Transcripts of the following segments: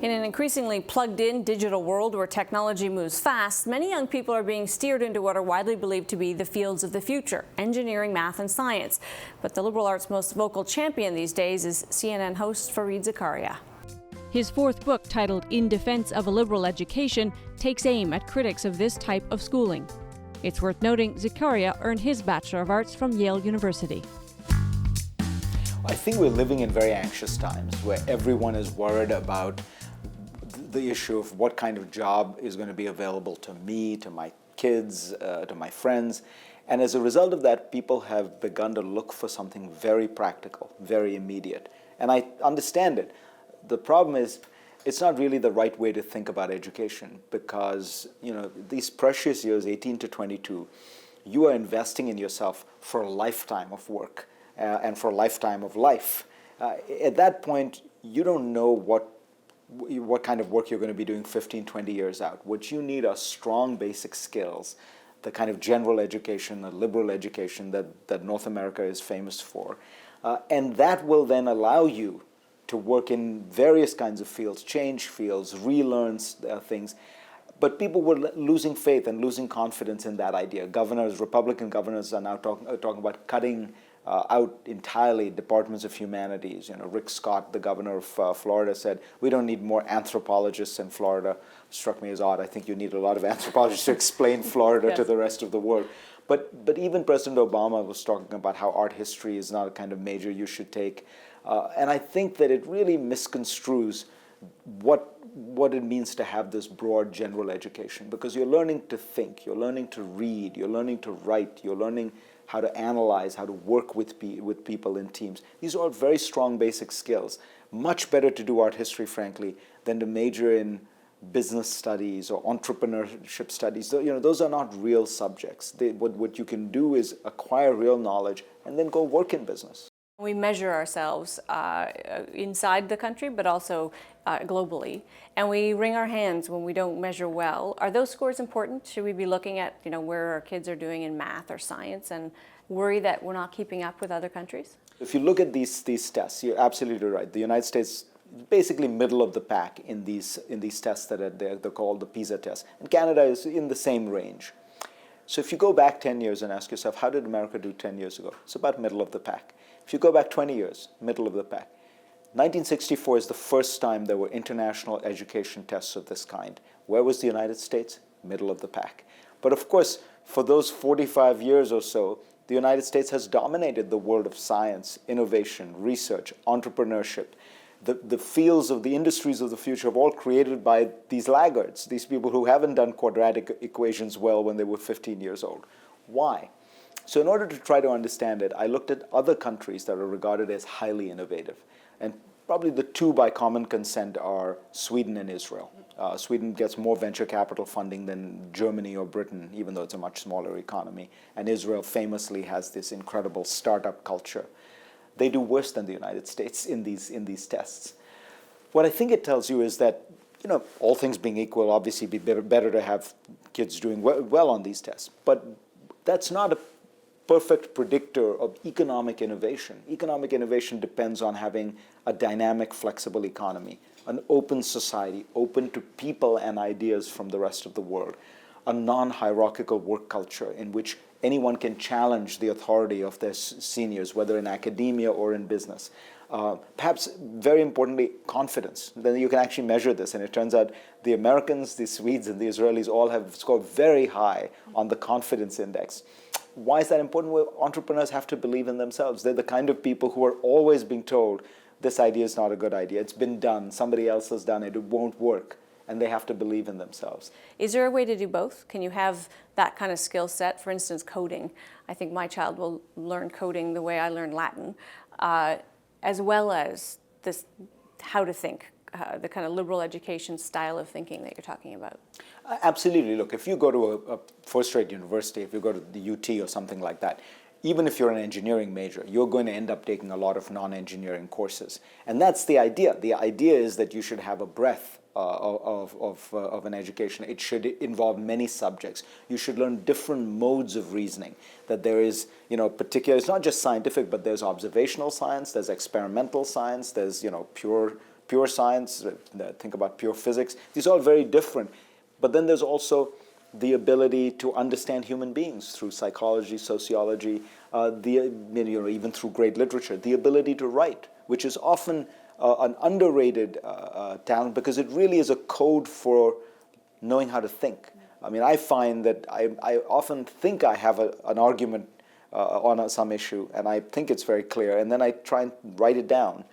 In an increasingly plugged-in digital world where technology moves fast, many young people are being steered into what are widely believed to be the fields of the future: engineering, math, and science. But the liberal arts' most vocal champion these days is CNN host Fareed Zakaria. His fourth book, titled In Defense of a Liberal Education, takes aim at critics of this type of schooling. It's worth noting Zakaria earned his Bachelor of Arts from Yale University. I think we're living in very anxious times where everyone is worried about the issue of what kind of job is going to be available to me, to my kids, to my friends. And as a result of that, people have begun to look for something very practical, very immediate. And I understand it. The problem is, it's not really the right way to think about education because, these precious years, 18 to 22, you are investing in yourself for a lifetime of work and for a lifetime of life. At that point, you don't know what kind of work you're going to be doing 15, 20 years out. What you need are strong basic skills, the kind of general education, the liberal education that North America is famous for. And that will then allow you to work in various kinds of fields, change fields, relearn things. But people were losing faith and losing confidence in that idea. Republican governors are now talking about cutting out entirely departments of humanities. Rick Scott, the governor of Florida, said, we don't need more anthropologists in Florida. Struck me as odd. I think you need a lot of anthropologists to explain Florida Yes. to the rest of the world. But even President Obama was talking about how art history is not a kind of major you should take. And I think that it really misconstrues what it means to have this broad general education, because you're learning to think, you're learning to read, you're learning to write, you're learning how to analyze, how to work with people in teams. These are all very strong basic skills. Much better to do art history, frankly, than to major in business studies or entrepreneurship studies. Those are not real subjects. What you can do is acquire real knowledge and then go work in business. We measure ourselves inside the country, but also globally, and we wring our hands when we don't measure well. Are those scores important? Should we be looking at where our kids are doing in math or science and worry that we're not keeping up with other countries? If you look at these tests, you're absolutely right. The United States is basically middle of the pack in these tests that are there. They're called the PISA tests, and Canada is in the same range. So if you go back 10 years and ask yourself, how did America do 10 years ago? It's about middle of the pack. If you go back 20 years, middle of the pack. 1964 is the first time there were international education tests of this kind. Where was the United States? Middle of the pack. But of course, for those 45 years or so, the United States has dominated the world of science, innovation, research, entrepreneurship. The fields of the industries of the future have all created by these laggards, these people who haven't done quadratic equations well when they were 15 years old. Why? So in order to try to understand it, I looked at other countries that are regarded as highly innovative. And probably the two by common consent are Sweden and Israel. Sweden gets more venture capital funding than Germany or Britain, even though it's a much smaller economy. And Israel famously has this incredible startup culture. They do worse than the United States in these tests. What I think it tells you is that, all things being equal, obviously it'd be better to have kids doing well on these tests. But that's not a perfect predictor of economic innovation. Economic innovation depends on having a dynamic, flexible economy, an open society, open to people and ideas from the rest of the world, a non-hierarchical work culture in which anyone can challenge the authority of their seniors, whether in academia or in business. Perhaps, very importantly, confidence. Then you can actually measure this, and it turns out the Americans, the Swedes, and the Israelis all have scored very high on the confidence index. Why is that important? Well, entrepreneurs have to believe in themselves. They're the kind of people who are always being told, this idea is not a good idea. It's been done. Somebody else has done it. It won't work. And they have to believe in themselves. Is there a way to do both? Can you have that kind of skill set? For instance, coding. I think my child will learn coding the way I learned Latin, as well as this how to think, the kind of liberal education style of thinking that you're talking about. Absolutely. Look, if you go to a first-rate university, if you go to the UT or something like that, even if you're an engineering major, you're going to end up taking a lot of non-engineering courses. And that's the idea. The idea is that you should have a breadth of an education. It should involve many subjects. You should learn different modes of reasoning. That there is, it's not just scientific, but there's observational science, there's experimental science, there's, pure pure science, think about pure physics. These are all very different. But then there's also the ability to understand human beings through psychology, sociology, even through great literature. The ability to write, which is often an underrated talent because it really is a code for knowing how to think. I mean, I find that I often think I have an argument on some issue, and I think it's very clear, and then I try and write it down,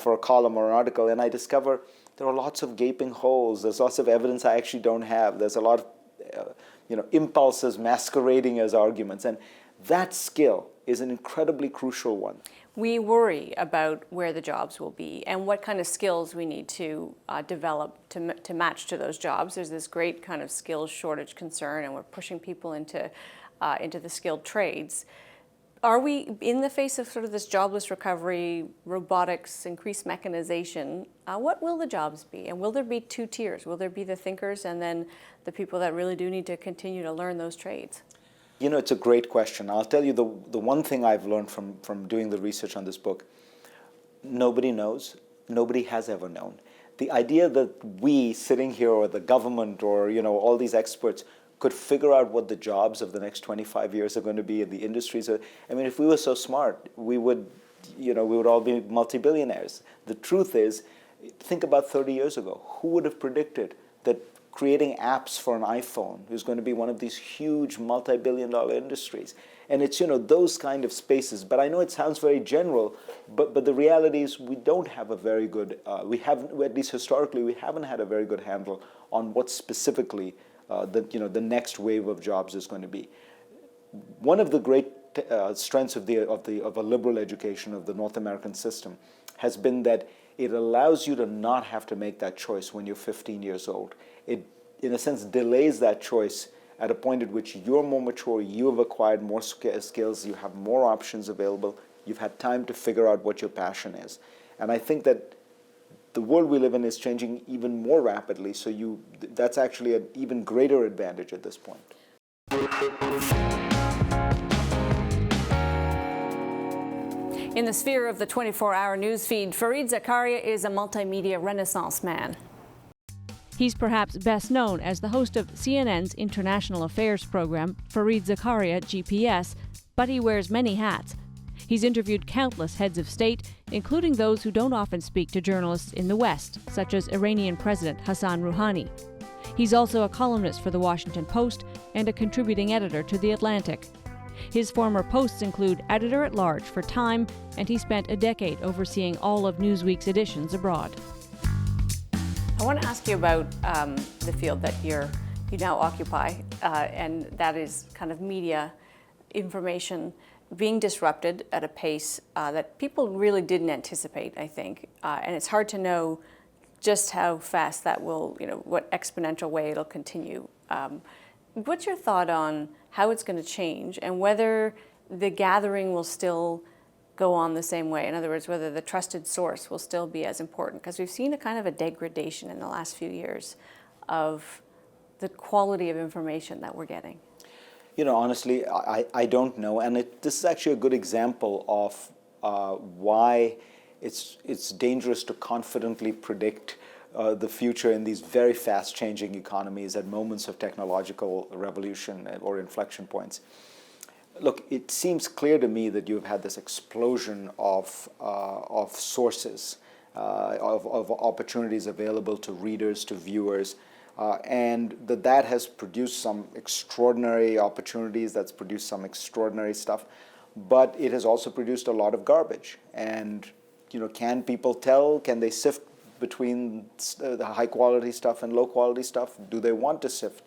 for a column or an article, and I discover there are lots of gaping holes. There's lots of evidence I actually don't have. There's a lot of, impulses masquerading as arguments, and that skill is an incredibly crucial one. We worry about where the jobs will be and what kind of skills we need to develop to match to those jobs. There's this great kind of skills shortage concern, and we're pushing people into the skilled trades. Are we, in the face of sort of this jobless recovery, robotics, increased mechanization, what will the jobs be? And will there be two tiers? Will there be the thinkers and then the people that really do need to continue to learn those trades? It's a great question. I'll tell you the one thing I've learned from doing the research on this book. Nobody knows. Nobody has ever known. The idea that we sitting here, or the government, or all these experts could figure out what the jobs of the next 25 years are going to be in the industries. I mean, if we were so smart, we would all be multi-billionaires. The truth is, think about 30 years ago. Who would have predicted that creating apps for an iPhone is going to be one of these huge multi-billion-dollar industries? And it's, those kind of spaces. But I know it sounds very general, but the reality is we don't have a very good, at least historically, we haven't had a very good handle on what specifically the next wave of jobs is going to be. One of the great strengths of a liberal education, of the North American system, has been that it allows you to not have to make that choice when you're 15 years old. It, in a sense, delays that choice at a point at which you're more mature, you have acquired more skills, you have more options available, you've had time to figure out what your passion is. And I think that the world we live in is changing even more rapidly, so that's actually an even greater advantage at this point. In the sphere of the 24-hour news feed, Fareed Zakaria is a multimedia renaissance man. He's perhaps best known as the host of CNN's international affairs program, Fareed Zakaria GPS, but he wears many hats. He's interviewed countless heads of state, including those who don't often speak to journalists in the West, such as Iranian President Hassan Rouhani. He's also a columnist for The Washington Post and a contributing editor to The Atlantic. His former posts include editor-at-large for Time, and he spent a decade overseeing all of Newsweek's editions abroad. I want to ask you about the field that you now occupy, and that is kind of media information being disrupted at a pace that people really didn't anticipate, I think. And it's hard to know just how fast that will, what exponential way it'll continue. What's your thought on how it's going to change and whether the gathering will still go on the same way? In other words, whether the trusted source will still be as important? Because we've seen a kind of a degradation in the last few years of the quality of information that we're getting. Honestly, I don't know. And this is actually a good example of why it's dangerous to confidently predict the future in these very fast-changing economies at moments of technological revolution or inflection points. Look, it seems clear to me that you've had this explosion of sources, of opportunities available to readers, to viewers, and that has produced some extraordinary opportunities, that's produced some extraordinary stuff, but it has also produced a lot of garbage. And, can people tell, can they sift between the high-quality stuff and low-quality stuff? Do they want to sift?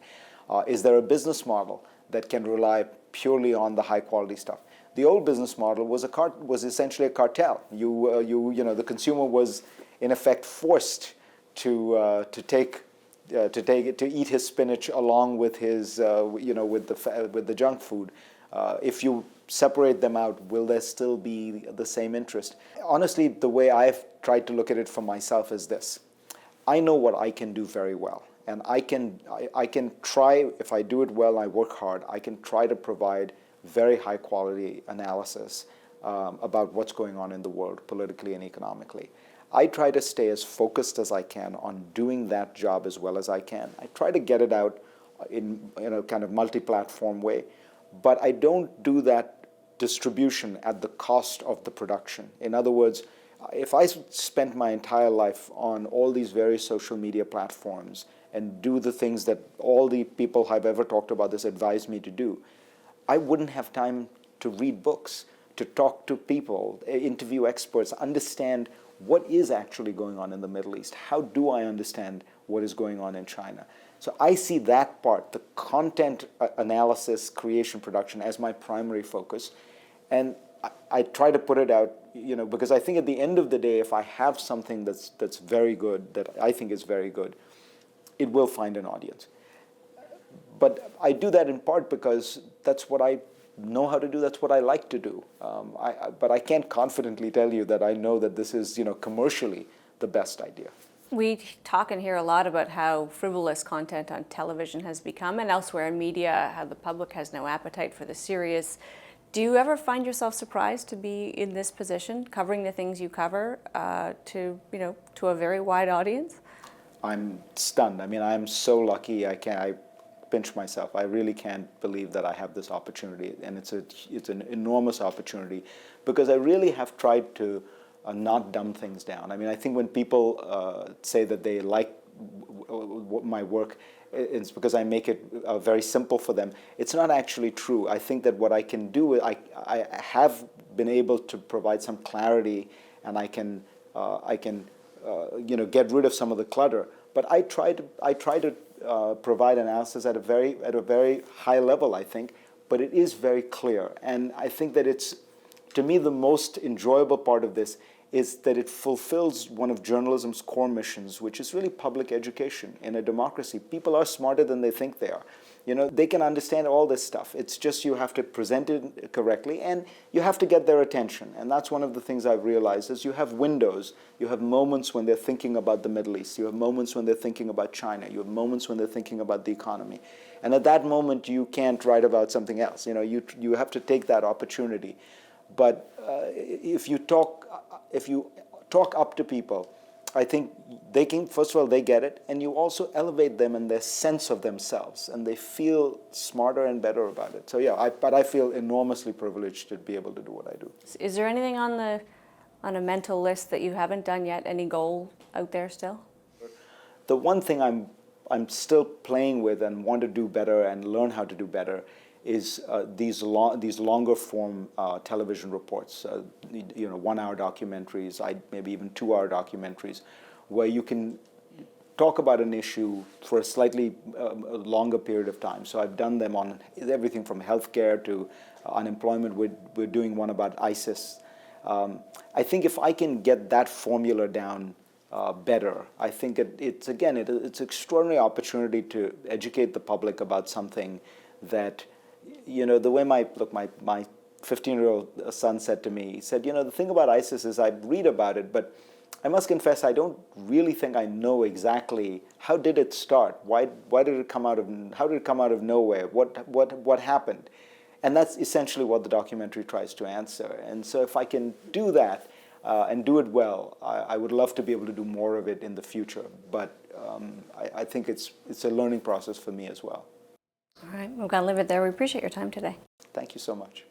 Is there a business model that can rely purely on the high-quality stuff? The old business model was essentially a cartel. The consumer was, in effect, forced to eat his spinach along with his, with the junk food. If you separate them out, will there still be the same interest? Honestly, the way I've tried to look at it for myself is this. I know what I can do very well. And I can try, if I do it well, I work hard, I can try to provide very high quality analysis about what's going on in the world, politically and economically. I try to stay as focused as I can on doing that job as well as I can. I try to get it out in a kind of multi-platform way, but I don't do that distribution at the cost of the production. In other words, if I spent my entire life on all these various social media platforms and do the things that all the people I've ever talked about this advise me to do, I wouldn't have time to read books, to talk to people, interview experts, understand what is actually going on in the Middle East. How do I understand what is going on in China? So I see that part, the content analysis, creation, production, as my primary focus. And I try to put it out, because I think at the end of the day, if I have something that's very good, that I think is very good, it will find an audience. But I do that in part because that's what I know how to do, that's what I like to do. But I can't confidently tell you that I know that this is, commercially the best idea. We talk and hear a lot about how frivolous content on television has become, and elsewhere in media, how the public has no appetite for the serious. Do you ever find yourself surprised to be in this position, covering the things you cover to a very wide audience? I'm stunned. I mean, I'm so lucky. I pinch myself. I really can't believe that I have this opportunity, and it's an enormous opportunity, because I really have tried to not dumb things down. I mean, I think when people say that they like my work, it's because I make it very simple for them. It's not actually true. I think that what I can do, I have been able to provide some clarity, and I can get rid of some of the clutter. But I try to provide analysis at a very high level, I think. But it is very clear, and I think that it's, to me, the most enjoyable part of this is that it fulfills one of journalism's core missions, which is really public education. In a democracy, people are smarter than they think they are. They can understand all this stuff. It's just you have to present it correctly, and you have to get their attention. And that's one of the things I've realized is you have windows. You have moments when they're thinking about the Middle East. You have moments when they're thinking about China. You have moments when they're thinking about the economy. And at that moment, you can't write about something else. You have to take that opportunity. But if you talk up to people, I think they can, first of all, they get it, and you also elevate them in their sense of themselves, and they feel smarter and better about it. So yeah, but I feel enormously privileged to be able to do what I do. Is there anything on a mental list that you haven't done yet? Any goal out there still? The one thing I'm still playing with and want to do better and learn how to do better is these longer form television reports, 1 hour documentaries, maybe even 2 hour documentaries, where you can talk about an issue for a slightly longer period of time. So I've done them on everything from healthcare to unemployment. We're doing one about ISIS. I think if I can get that formula down better, I think it's an extraordinary opportunity to educate the public about something that, the way my 15-year-old son said to me, he said, the thing about ISIS is I read about it, but I must confess I don't really think I know exactly how did it start, why did it come out of, how did it come out of nowhere, what happened, and that's essentially what the documentary tries to answer. And so if I can do that and do it well, I would love to be able to do more of it in the future. But I think it's a learning process for me as well. All right, we're going to leave it there. We appreciate your time today. Thank you so much.